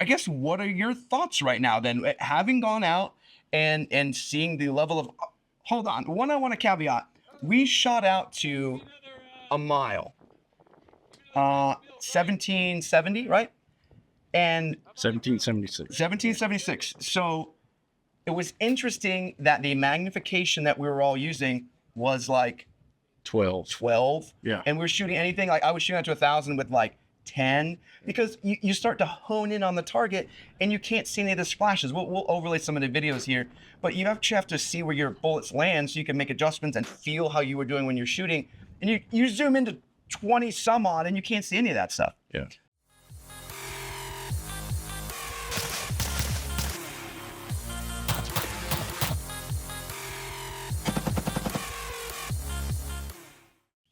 I guess, what are your thoughts right now then? Having gone out and seeing the level of, hold on, one I want to caveat. We shot out to a mile, 1770, right? And 1776. 1776. So it was interesting that the magnification that we were all using was like 12. Yeah. And we're shooting anything, like I was shooting out to 1,000 with like 10, because you start to hone in on the target and you can't see any of the splashes. We'll overlay some of the videos here, but you actually have to see where your bullets land so you can make adjustments and feel how you were doing when you're shooting. And you zoom into 20 some odd and you can't see any of that stuff. Yeah.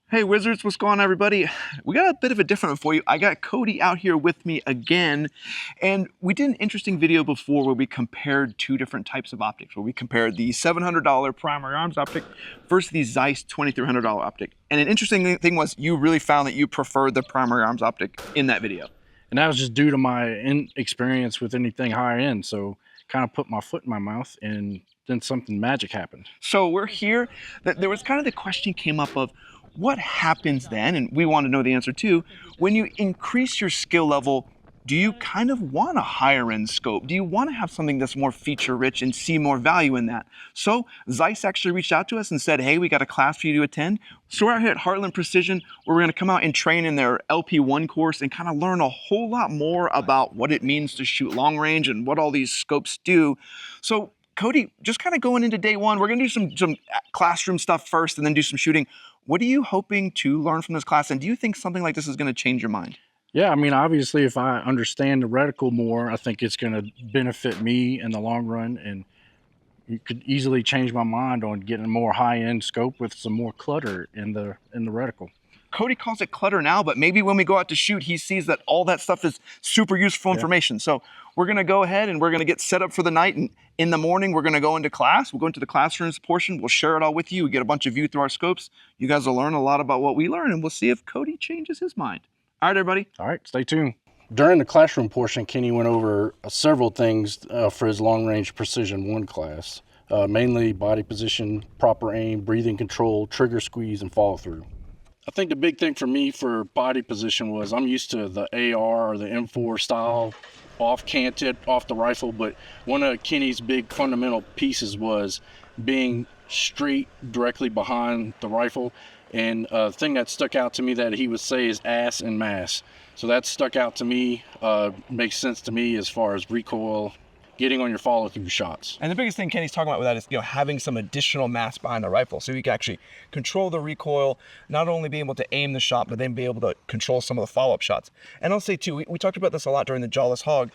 Hey Wizards, what's going on everybody? We got a bit of a different one for you. I got Cody out here with me again, and we did an interesting video before where we compared two different types of optics, where we compared the $700 primary arms optic versus the Zeiss $2,300 optic. And an interesting thing was you really found that you preferred the primary arms optic in that video. And that was just due to my inexperience with anything higher end. So kind of put my foot in my mouth and then something magic happened. So we're here, there was kind of the question came up of, what happens then, and we want to know the answer too, when you increase your skill level, do you kind of want a higher end scope? Do you want to have something that's more feature rich and see more value in that? So Zeiss actually reached out to us and said, hey, we got a class for you to attend. So we're out here at Heartland Precision, where we're going to come out and train in their LP1 course and kind of learn a whole lot more about what it means to shoot long range and what all these scopes do. So Cody, just kind of going into day one, we're going to do some classroom stuff first and then do some shooting. What are you hoping to learn from this class? And do you think something like this is going to change your mind? Yeah, I mean, obviously, if I understand the reticle more, I think it's going to benefit me in the long run. And you could easily change my mind on getting a more high-end scope with some more clutter in the reticle. Cody calls it clutter now, but maybe when we go out to shoot, he sees that all that stuff is super useful information. So we're going to go ahead and we're going to get set up for the night. And in the morning, we're going to go into class. We'll go into the classrooms portion. We'll share it all with you. We get a bunch of view through our scopes. You guys will learn a lot about what we learn, and we'll see if Cody changes his mind. All right, everybody. All right, stay tuned. During the classroom portion, Kenny went over several things for his long-range Precision 1 class, mainly body position, proper aim, breathing control, trigger squeeze, and follow-through. I think the big thing for me for body position was I'm used to the AR or the M4 style, off-canted, off the rifle, but one of Kenny's big fundamental pieces was being straight directly behind the rifle. And a thing that stuck out to me that he would say is ass and mass. So that stuck out to me, makes sense to me as far as recoil, getting on your follow-through shots. And the biggest thing Kenny's talking about with that is, having some additional mass behind the rifle, so you can actually control the recoil, not only be able to aim the shot, but then be able to control some of the follow-up shots. And I'll say too, we talked about this a lot during the Jawless Hog.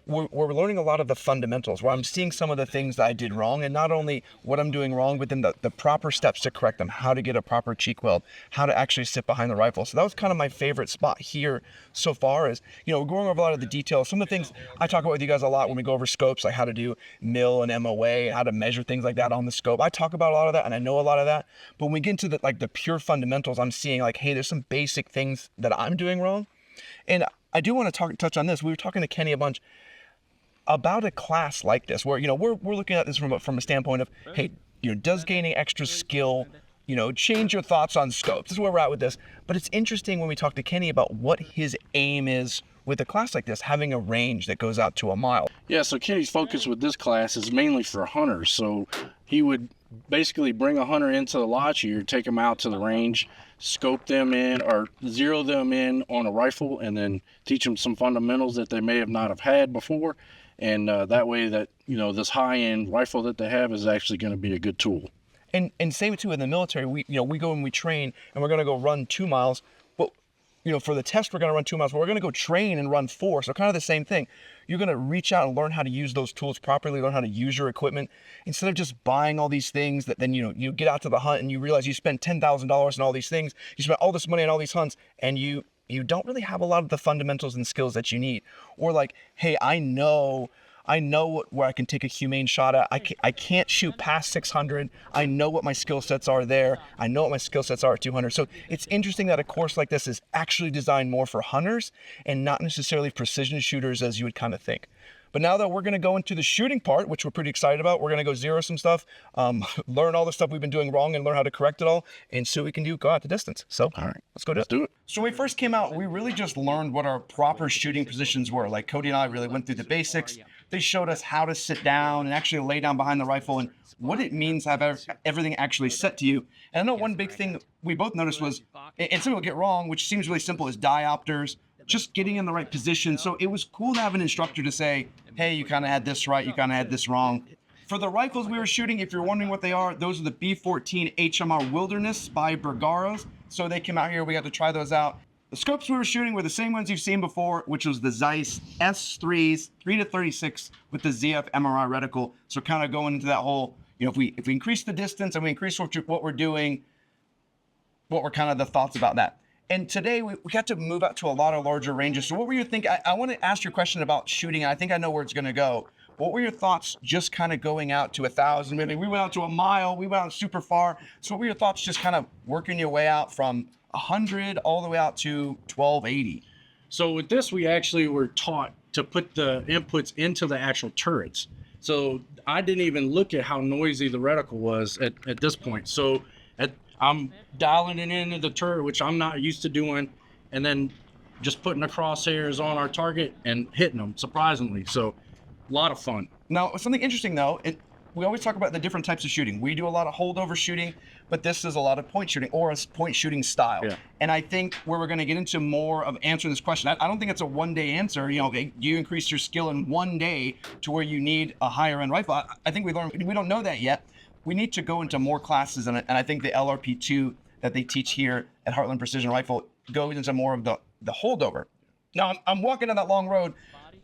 We're learning a lot of the fundamentals, where I'm seeing some of the things that I did wrong, and not only what I'm doing wrong, but then the proper steps to correct them, how to get a proper cheek weld, how to actually sit behind the rifle. So that was kind of my favorite spot here so far is, we're going over a lot of the details. Some of the things I talk about with you guys a lot when we go over scopes, like how to do mill and MOA, and how to measure things like that on the scope. I talk about a lot of that, and I know a lot of that, but when we get into the pure fundamentals, I'm seeing like, hey, there's some basic things that I'm doing wrong. And I do want to touch on this. We were talking to Kenny a bunch about a class like this, where we're looking at this from a standpoint of, hey, does gaining extra skill, change your thoughts on scopes? This is where we're at with this. But it's interesting when we talk to Kenny about what his aim is with a class like this, having a range that goes out to a mile. Yeah, so Kenny's focus with this class is mainly for hunters. So he would basically bring a hunter into the lodge here, take them out to the range, scope them in or zero them in on a rifle, and then teach them some fundamentals that they may have not have had before. And that way that, this high-end rifle that they have is actually going to be a good tool. And same too in the military, we go and we train, and we're going to go run 2 miles. But, for the test, we're going to run 2 miles, but we're going to go train and run 4. So kind of the same thing. You're going to reach out and learn how to use those tools properly, learn how to use your equipment, instead of just buying all these things that then, you get out to the hunt and you realize you spent $10,000 on all these things. You spent all this money on all these hunts, and you don't really have a lot of the fundamentals and skills that you need. Or like, hey, I know I know where I can take a humane shot at. I can't shoot past 600. I know what my skill sets are there. I know what my skill sets are at 200. So it's interesting that a course like this is actually designed more for hunters and not necessarily precision shooters as you would kind of think. But now that we're going to go into the shooting part, which we're pretty excited about, we're going to go zero some stuff, learn all the stuff we've been doing wrong and learn how to correct it all, and see what we can do, go out the distance. So, all right, let's go do it. So when we first came out, we really just learned what our proper shooting positions were. Like Cody and I really went through the basics. They showed us how to sit down and actually lay down behind the rifle and what it means to have everything actually set to you. And I know one big thing we both noticed was, and some people get wrong, which seems really simple, is diopters, just getting in the right position. So it was cool to have an instructor to say, hey, you kind of had this right, you kind of had this wrong. For the rifles we were shooting, if you're wondering what they are, those are the B14 HMR Wilderness by Bergaros. So they came out here, we got to try those out. The scopes we were shooting were the same ones you've seen before, which was the Zeiss S3s, 3-36 with the ZF MRI reticle. So kind of going into that whole, if we increase the distance and we increase what we're doing, what were kind of the thoughts about that? And today we got to move out to a lot of larger ranges. So what were your thinking? I want to ask your question about shooting. I think I know where it's going to go. What were your thoughts just kind of going out to 1,000? Maybe we went out to a mile. We went out super far. So what were your thoughts just kind of working your way out from 100 all the way out to 1280? So with this, we actually were taught to put the inputs into the actual turrets. So I didn't even look at how noisy the reticle was at this point. So I'm dialing it into the turret, which I'm not used to doing, and then just putting the crosshairs on our target and hitting them, surprisingly. So a lot of fun. Now, something interesting, though, we always talk about the different types of shooting. We do a lot of holdover shooting, but this is a lot of point shooting or a point shooting style. Yeah. And I think where we're going to get into more of answering this question, I don't think it's a one-day answer. Do you increase your skill in one day to where you need a higher-end rifle? I think we don't know that yet. We need to go into more classes, and I think the LRP2 that they teach here at Heartland Precision Rifle goes into more of the holdover. Now, I'm walking down that long road.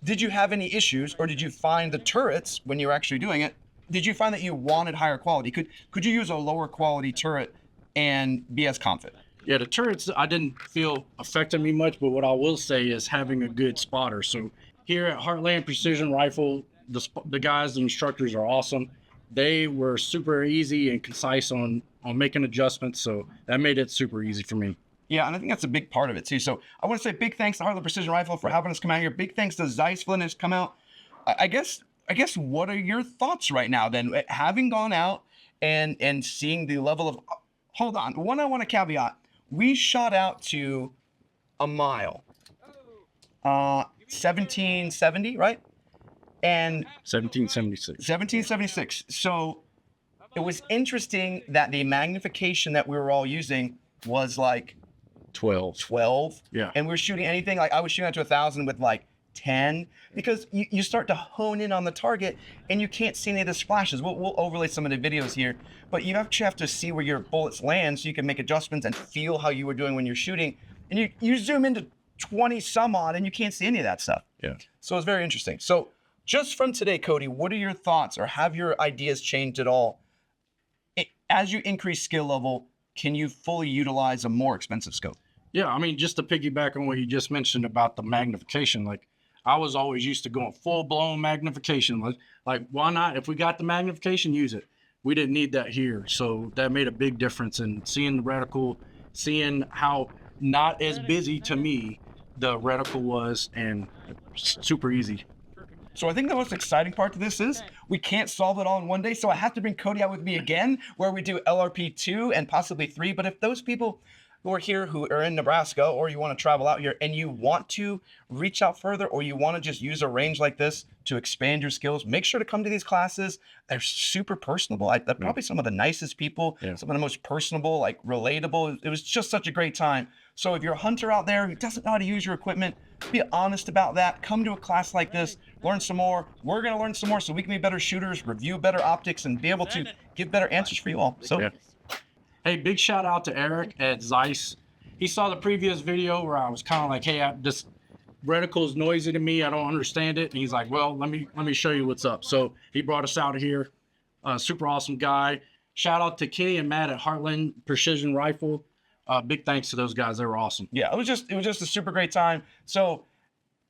Did you have any issues, or did you find the turrets, when you were actually doing it, did you find that you wanted higher quality? Could you use a lower quality turret and be as confident? Yeah, the turrets, I didn't feel affected me much, but what I will say is having a good spotter. So here at Heartland Precision Rifle, the guys, the instructors are awesome. They were super easy and concise on making adjustments, so that made it super easy for me. Yeah, and I think that's a big part of it too. So I want to say big thanks to Heartland Precision Rifle for having us come out here. Big thanks to Zeiss for letting us come out. I guess what are your thoughts right now then, having gone out and seeing the level of, hold on, one I want to caveat, we shot out to a mile, 1770, right? And 1776. So it was interesting that the magnification that we were all using was like 12. Yeah. And we were shooting anything, like I was shooting out to 1,000 with like 10, because you start to hone in on the target and you can't see any of the splashes. We'll overlay some of the videos here, but you actually have to see where your bullets land so you can make adjustments and feel how you were doing when you're shooting. And you zoom into 20 some odd and you can't see any of that stuff. Yeah. So it's very interesting. So just from today, Cody, what are your thoughts, or have your ideas changed at all? As you increase skill level, can you fully utilize a more expensive scope? Yeah, I mean, just to piggyback on what you just mentioned about the magnification, like I was always used to going full-blown magnification. Like, why not? If we got the magnification, use it. We didn't need that here, so that made a big difference in seeing the reticle, seeing how not as busy to me the reticle was, and super easy. So I think the most exciting part to this is we can't solve it all in one day. So I have to bring Cody out with me again, where we do LRP 2 and possibly 3. But if those people who are here, who are in Nebraska, or you want to travel out here and you want to reach out further, or you want to just use a range like this to expand your skills, make sure to come to these classes. They're super personable. They're probably some of the nicest people, some of the most personable, like relatable. It was just such a great time. So if you're a hunter out there who doesn't know how to use your equipment, be honest about that. Come to a class like this, learn some more. We're going to learn some more so we can be better shooters, review better optics, and be able to give better answers for you all. So, yeah. Hey, big shout out to Eric at Zeiss. He saw the previous video where I was kind of like, hey, this reticle is noisy to me. I don't understand it. And he's like, well, let me show you what's up. So he brought us out here. Super awesome guy. Shout out to Kenny and Matt at Heartland Precision Rifle. Big thanks to those guys. They were awesome. Yeah, it was just a super great time. So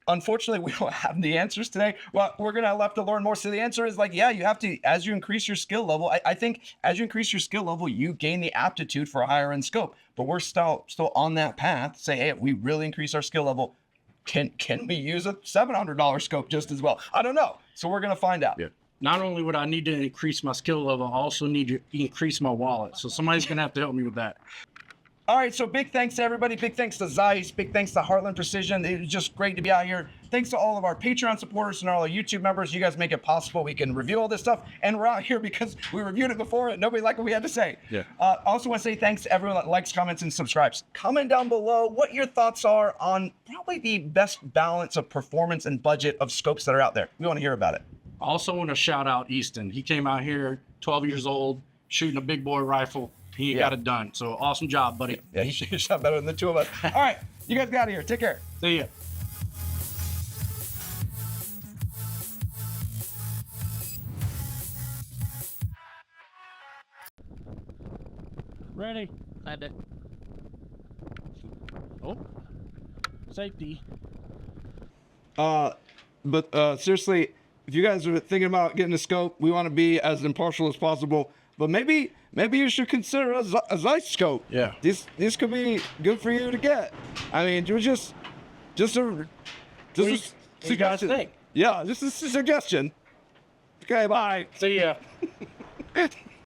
unfortunately, we don't have the answers today. Well, we're going to have to learn more. So the answer is like, yeah, you have to, as you increase your skill level, I think as you increase your skill level, you gain the aptitude for a higher end scope. But we're still on that path. Say, hey, we really increase our skill level. Can we use a $700 scope just as well? I don't know. So we're going to find out. Yeah. Not only would I need to increase my skill level, I also need to increase my wallet. So somebody's going to have to help me with that. All right, so big thanks to everybody. Big thanks to Zeiss. Big thanks to Heartland Precision. It was just great to be out here. Thanks to all of our Patreon supporters and all our YouTube members. You guys make it possible. We can review all this stuff. And we're out here because we reviewed it before and nobody liked what we had to say. Yeah. I also want to say thanks to everyone that likes, comments, and subscribes. Comment down below what your thoughts are on probably the best balance of performance and budget of scopes that are out there. We want to hear about it. I also want to shout out Easton. He came out here, 12 years old, shooting a big boy rifle. He got it done. So awesome job, buddy. Yeah, he shot better than the two of us. All right, you guys get out of here. Take care. See ya. Ready. Land it. Oh, safety. But seriously, if you guys are thinking about getting a scope, we want to be as impartial as possible. But maybe you should consider a Zeiss scope. Yeah. This could be good for you to get. I mean, just a You guys think? Yeah, just a suggestion. Okay, bye. See ya.